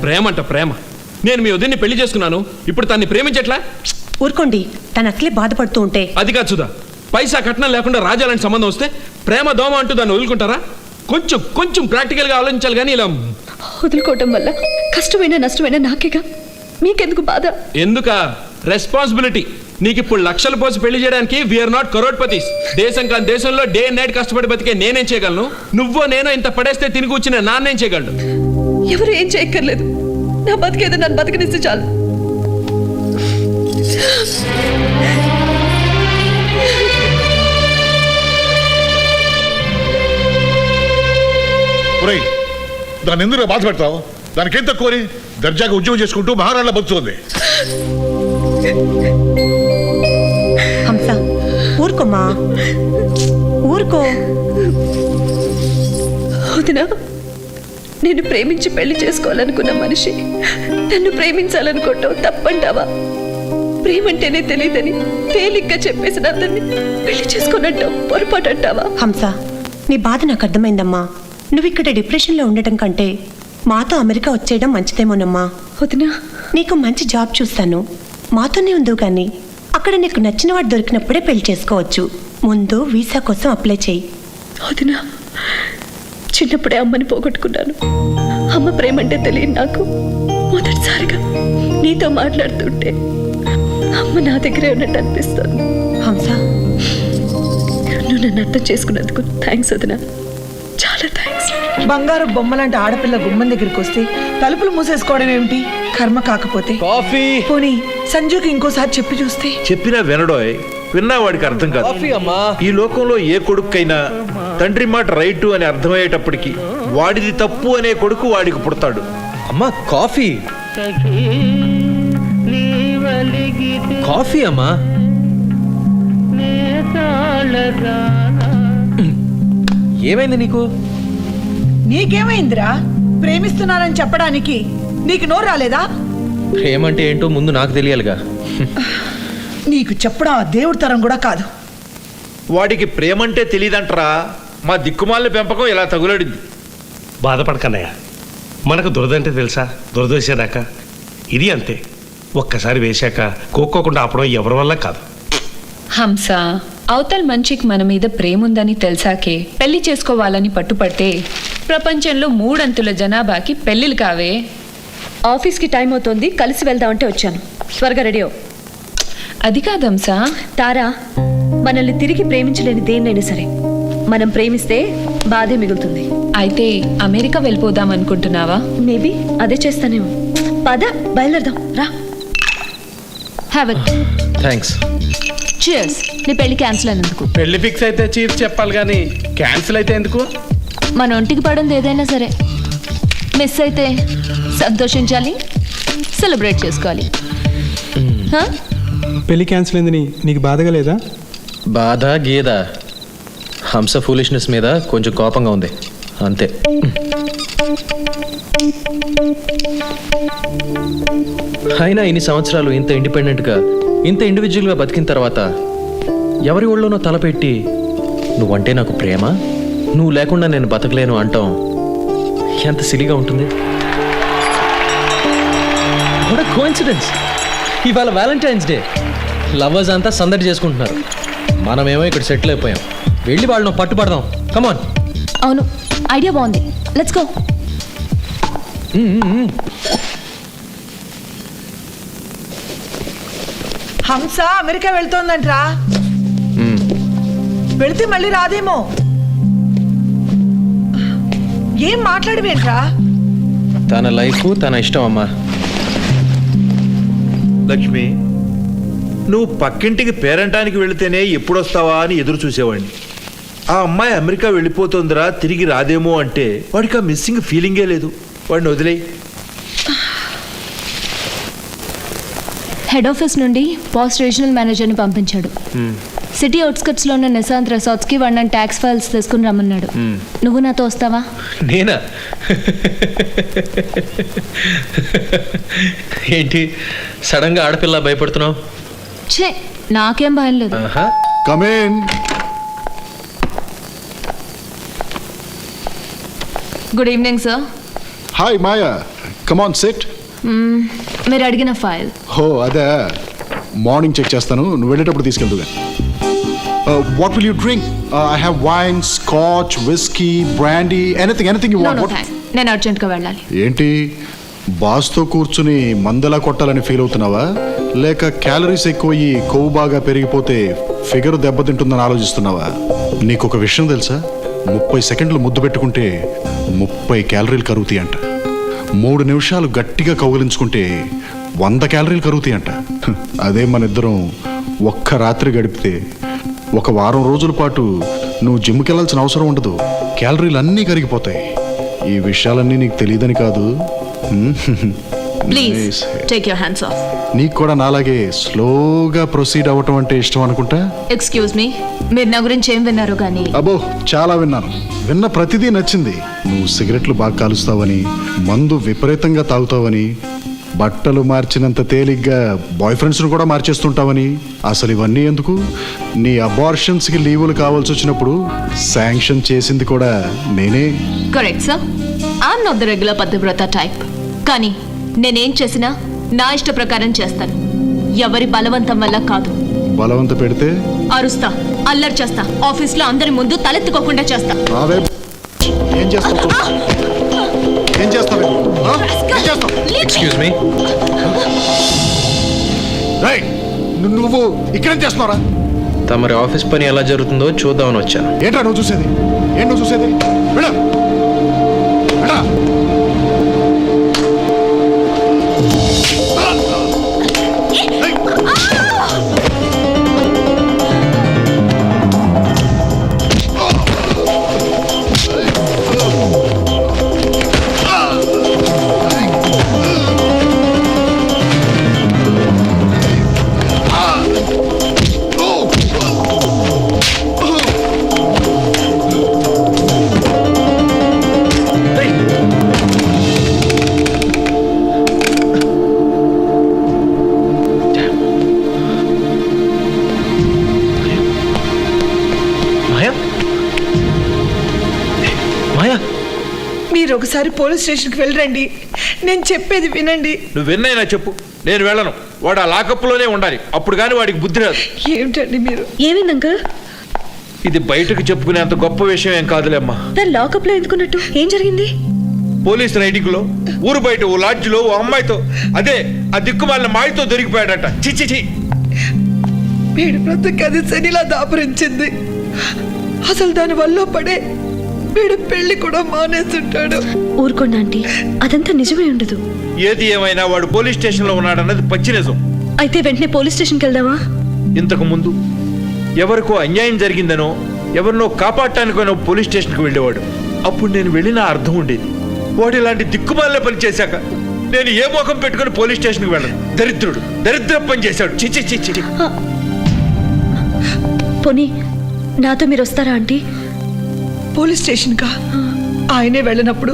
ప్రేమ అంట ప్రేమ. నేను మీ వదిన్ని పెళ్లి చేసుకున్నాను, ఇప్పుడు తన్ని ప్రేమించట్లా? ఊరుకోండి, తను అట్లే బాధపడుతూ ఉంటే. అది కాదు సుధా, పైసా కట్నం లేకుండా రాజాలాంటి సంబంధం వస్తే ప్రేమ దోమ అంటూ దాన్ని వదులుకుంటారా? కొంచెం కొంచెం ప్రాక్టికల్గా ఆలోచించాలి. కానీ ఇలా వదులుకోవటం వల్ల కష్టమైన నష్టమైన నాకేగా, మీకెందుకు బాధ? ఎందుక రెస్పాన్సిబిలిటీ. నీకు ఇప్పుడు లక్షలు పోసి పెళ్లి చేయడానికి వీఆర్ నాట్ కరోడ్పతిస్. దేశం కాని దేశంలో డే అండ్ నైట్ కష్టపడి బతికే నేనేం చేయగలను? నువ్వో నేనో ఇంత పడేస్తే తిరిగి వచ్చిన నాన్నేం చేయగలను? ఎవరు ఏం చేయక్కర్లేదు, నా బతికేదో నన్ను బతికనిస్తే చాలు. దాన్ని ఎందుకు బాధ పెడతావు? దానికేం తక్కువని దర్జాగా ఉద్యోగం చేసుకుంటూ మహారాణిలా బతుకుతుంది. హంస ఊరుకోమ్మా, ఊరుకో. వదినా, నేను ప్రేమించి పెళ్లి చేసుకోవాలనుకున్న మనిషి నన్ను ప్రేమించాలనుకోవటం తప్పంటావా? ప్రేమంటేనే తెలియదని తేలిగ్గా చెప్పేసిన అతన్ని పెళ్లి చేసుకున్నట్టు పొరపాటు అంటావా? హంస, నీ బాధ నాకు అర్థమైందమ్మా. నువ్వు ఇక్కడ డిప్రెషన్లో ఉండటం కంటే మాతో అమెరికా వచ్చేయడం మంచిదేమోనమ్మా. వదినా, నీకు మంచి జాబ్ చూస్తాను, మాతోనే ఉందో కానీ అక్కడ నీకు నచ్చిన వాడు దొరికినప్పుడే పెళ్లి చేసుకోవచ్చు. ముందు వీసా కోసం అప్లై చేయి. వదినా, చిన్నప్పుడే అమ్మని పోగొట్టుకున్నాను. అమ్మ ప్రేమంటే తెలియదు నాకు. మొదటిసారిగా నీతో మాట్లాడుతుంటే అమ్మ నా దగ్గరే ఉన్నట్టు అనిపిస్తుంది. హంస, నువ్వు నన్ను అర్థం చేసుకున్నందుకు థ్యాంక్స్ వదినా, చాలా థ్యాంక్స్. బంగారు బొమ్మలాంటి ఆడపిల్ల గుమ్మం దగ్గరికి వస్తే తలుపులు మూసేసుకోవడం ఏమిటి? కర్మ కాకపోతే కాఫీ. పోనీ సంజుకి ఇంకోసారి చెప్పి చూస్తే. చెప్పినా వినడోయ్, విన్నా వాడికి అర్థం కాదు. ఈ లోకంలో ఏ కొడుకైనా తండ్రి మాట రైటు అని అర్థమయ్యేటప్పటికి వాడిది తప్పు అనే కొడుకు వాడికి పుడతాడు. అమ్మా కాఫీ. కాఫీ అమ్మా. ఏమైంది నీకు? నీకేమైందిరా? ప్రేమిస్తున్నానని చెప్పడానికి నీకు నోరు రాలేదా? ప్రేమంటే ఏంటో ముందు నాకు తెలియాలిగా. నీకు చెప్పడం ఆ దేవుడి తరం కూడా కాదు. వాడికి ప్రేమంటే తెలియదంటరా. మా దిక్కుమాలిన పెంపకం ఇలా తగులడింది. బాధపడకన్నయ్య, మనకు దురదంటే తెలుసా? దురద వేసేదాకా ఇది అంతే. ఒక్కసారి వేశాక కోక్కోకుండా ఆపడం ఎవరి వల్ల కాదు. హంస, అవతల మనిషికి మన మీద ప్రేమ ఉందని తెలిసాకే పెళ్లి చేసుకోవాలని పట్టుపడితే ప్రపంచంలో 3 అంతుల జనాభాకి పెళ్లిలు కావే. ఆఫీస్కి టైం అవుతోంది, కలిసి వెళ్దామంటే వచ్చాను. త్వరగా రెడీ అవ్వు. అది కాదు హంస. తారా, మనల్ని తిరిగి ప్రేమించలేని దేన్నైనా సరే మనం ప్రేమిస్తే బాధే మిగులుతుంది. అయితే అమెరికా వెళ్ళిపోదాం అనుకుంటున్నావా? మేబీ అదే చేస్తానేమో. పద బయలుదేరదాం రా. Have it. థ్యాంక్స్. చియర్స్. నీ పెళ్లి క్యాన్సిల్ అయినందుకు. పెళ్లి ఫిక్స్ అయితే చీఫ్ చెప్పాలి కానీ క్యాన్సిల్ అయితే ఎందుకు? మన ఒంటికి పడింది ఏదైనా సరే, మిస్ అయితే సంతోషించాలి, సెలబ్రేట్ చేసుకోవాలి. పెళ్లి క్యాన్సిల్ అయిందని నీకు బాధగా లేదా? బాధ గీద హంస ఫూలిష్నెస్ మీద కొంచెం కోపంగా ఉంది అంతే. అయినా ఇన్ని సంవత్సరాలు ఇంత ఇండిపెండెంట్గా ఇంత ఇండివిజువల్గా బతికిన తర్వాత ఎవరి ఒళ్ళోనో తలపెట్టి నువ్వంటే నాకు ప్రేమ, నువ్వు లేకుండా నేను బతకలేను అంటాం ఎంత సిలిగా ఉంటుంది. What a coincidence. ఇవాళ వ్యాలంటైన్స్ డే. లవర్స్ అంతా సందడి చేసుకుంటున్నారు, మనమేమో ఇక్కడ సెటిల్ అయిపోయాం. వెళ్ళి వాళ్ళను పట్టుపడదాం. కమాన్. అవును, ఐడియా బాగుంది. Let's go. హంస అమెరికా వెళ్తోందంట్రా. వెళితే మళ్ళీ రాదేమో. ఏం మాట్లాడవేంట్రా? తన లైఫ్ తన ఇష్టం అమ్మా. లక్ష్మి, నువ్వు పక్కింటికి పేరంటానికి వెళితేనే ఎప్పుడొస్తావా అని ఎదురు చూసేవాడిని. ఆ అమ్మాయి అమెరికా వెళ్ళిపోతుందిరా, తిరిగి రాదేమో అంటే వాడికి ఆ మిస్సింగ్ ఫీలింగే లేదు. వాడిని వదిలేయి. హెడ్ ఆఫీస్ నుండి పోస్ట్ రీజనల్ మేనేజర్ని పంపించాడు. సిటీ అవుట్స్కట్స్లో ఉన్న నిశాంత్ రిసార్ట్స్కి వాడిన ట్యాక్స్ ఫైల్స్ తీసుకుని రమ్మన్నాడు. నువ్వు నాతో వస్తావా? నేనా? ఏంటి సడన్గా ఆడపిల్ల భయపడుతున్నావు? ఛే, నాకేం భయం లేదు. Come in. Good evening sir. Hi Maya, come on set. మీరు అడిగిన ఫైల్. హో అదే, మార్నింగ్ చెక్ చేస్తాను, నువ్వు వెళ్ళేటప్పుడు తీసుకెళ్తుగా. What will you drink? I have wine, scotch, whisky, brandy, anything you want. నేను అర్జెంట్గా వెళ్ళాలి. ఏంటి బాస్తో కూర్చుని మందలా కొట్టాలని ఫీల్ అవుతున్నావా, లేక క్యాలరీస్ ఎక్కువయ్యి కొవ్వు బాగా పెరిగిపోతే ఫిగర్ దెబ్బతింటుందని ఆలోచిస్తున్నావా? నీకు ఒక విషయం తెలుసా? 30 సెకండ్లు ముద్దు పెట్టుకుంటే 30 క్యాలరీలు కరుగుతాయి అంట. 3 నిమిషాలు గట్టిగా కౌగిలించుకుంటే 100 క్యాలరీలు కరుగుతాయి అంట. అదే మన ఇద్దరం ఒక్క రాత్రి గడిపితే 1 వారం రోజుల పాటు నువ్వు జిమ్కి వెళ్ళాల్సిన అవసరం ఉండదు, క్యాలరీలు అన్నీ కరిగిపోతాయి. ఈ విషయాలన్నీ నీకు తెలియదని కాదు. Please take your hands of. నీకు కూడా నాలాగే స్లోగా ప్రొసీడ్ అవ్వటం అంటే ఇష్టం అనుకుంటా. ఎక్స్క్యూజ్ మీ, మీరు నా గురించి ఏం విన్నారు కానీ? అబ్బో చాలా విన్నాను, విన్న ప్రతిదీ నచ్చింది. నువ్వు సిగరెట్లు బాగా కాలుస్తావని, మందు విపరీతంగా తాగుతావని, బట్టలు మార్చినంత తేలిగ్గా బాయ్ ఫ్రెండ్స్ను కూడా మార్చేస్తుంటావని. అసలు ఇవన్నీ ఎందుకు? నీ అబార్షన్స్కి లీవులు కావాల్సి వచ్చినప్పుడు శాంక్షన్ చేసింది కూడా నేనే. Correct sir, I'm not the regular పతివ్రత టైప్. కానీ నేనేం చేసినా నా ఇష్ట ప్రకారం చేస్తాను, ఎవరి బలవంతం వల్ల కాదు. బలవంత పెడితే అరుస్తా, అల్లరి చేస్తా, ఆఫీస్లో అందరి ముందు తలెత్తుకోకుండా చేస్తా. రావే. ఏం చేస్తావు? ఏం చేస్తావు? ఏం చేస్తావు? Excuse me. రేయ్, నువ్వు ఇక్కడేం చేస్తున్నావురా? తమరి ఆఫీస్ పని ఎలా జరుగుతుందో చూద్దామని వచ్చాను. ఏంట్రా నువ్వు చూసేది? ఏం నువ్వు చూసేది? వెళ్ళ వెళ్ళ. మీరు ఒకసారి పోలీస్ స్టేషన్కి వెళ్ళండి, నేను చెప్పేది వినండి. నువ్వు విన్నైనా చెప్పు, నేను వెళ్ళను. వాడు ఆ లాకప్లోనే ఉండాలి, అప్పుడు కానీ వాడికి బుద్ధి రాదు. ఏమిటండి మీరు? ఏమైంది అంకుల్? ఇది బయటకు చెప్పుకునేంత గొప్ప విషయం ఏం కాదులేమ్మా. దాని లాకప్ లో ఎందుకున్నట్టు? ఏం జరిగింది? పోలీసు రైడింగ్ లో ఊరు బయట ఓ లాడ్జిలో ఓ అమ్మాయితో, అదే ఆ దిక్కుమాలిన మాయతో దొరికిపోయాడట. చిచ్చి. వీడి బ్రతుకు అది శనిలా దాపరించింది. అసలు దాని వల్ల పడే వీడు పెళ్లి కూడా మానేస్తుంటాడు. ఊరుకోండి ఆంటీ, అదంతా నిజమే ఉండదు. ఏది ఏమైనా వాడు పోలీస్ స్టేషన్ లో ఉన్నాడన్నది పచ్చి నిజం. అయితే వెంటనే పోలీస్ స్టేషన్కి వెళ్దామా? ఇంతకు ముందు ఎవరికో అన్యాయం జరిగిందనో, ఎవరినో కాపాడటానికనో పోలీస్ స్టేషన్కి వెళ్ళేవాడు. అప్పుడు నేను వెళ్ళిన అర్థం ఉండేది. వాడు ఇలాంటి దిక్కుమాలిన పని చేశాక నేను ఏ ముఖం పెట్టుకుని పోలీస్ స్టేషన్కి వెళ్ళను. దరిద్ర పని చేశాడు. చిచ్చి. పోనీ నాతో మీరు వస్తారా ఆంటీ? పోలీస్ స్టేషన్కా? ఆయనే వెళ్ళినప్పుడు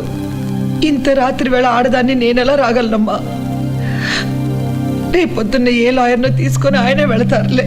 ఇంత రాత్రి వేళ ఆడదాన్ని నేనెలా రాగలనమ్మా? రేపొద్దున్న ఏ లాయర్నో తీసుకొని ఆయనే వెళతారులే.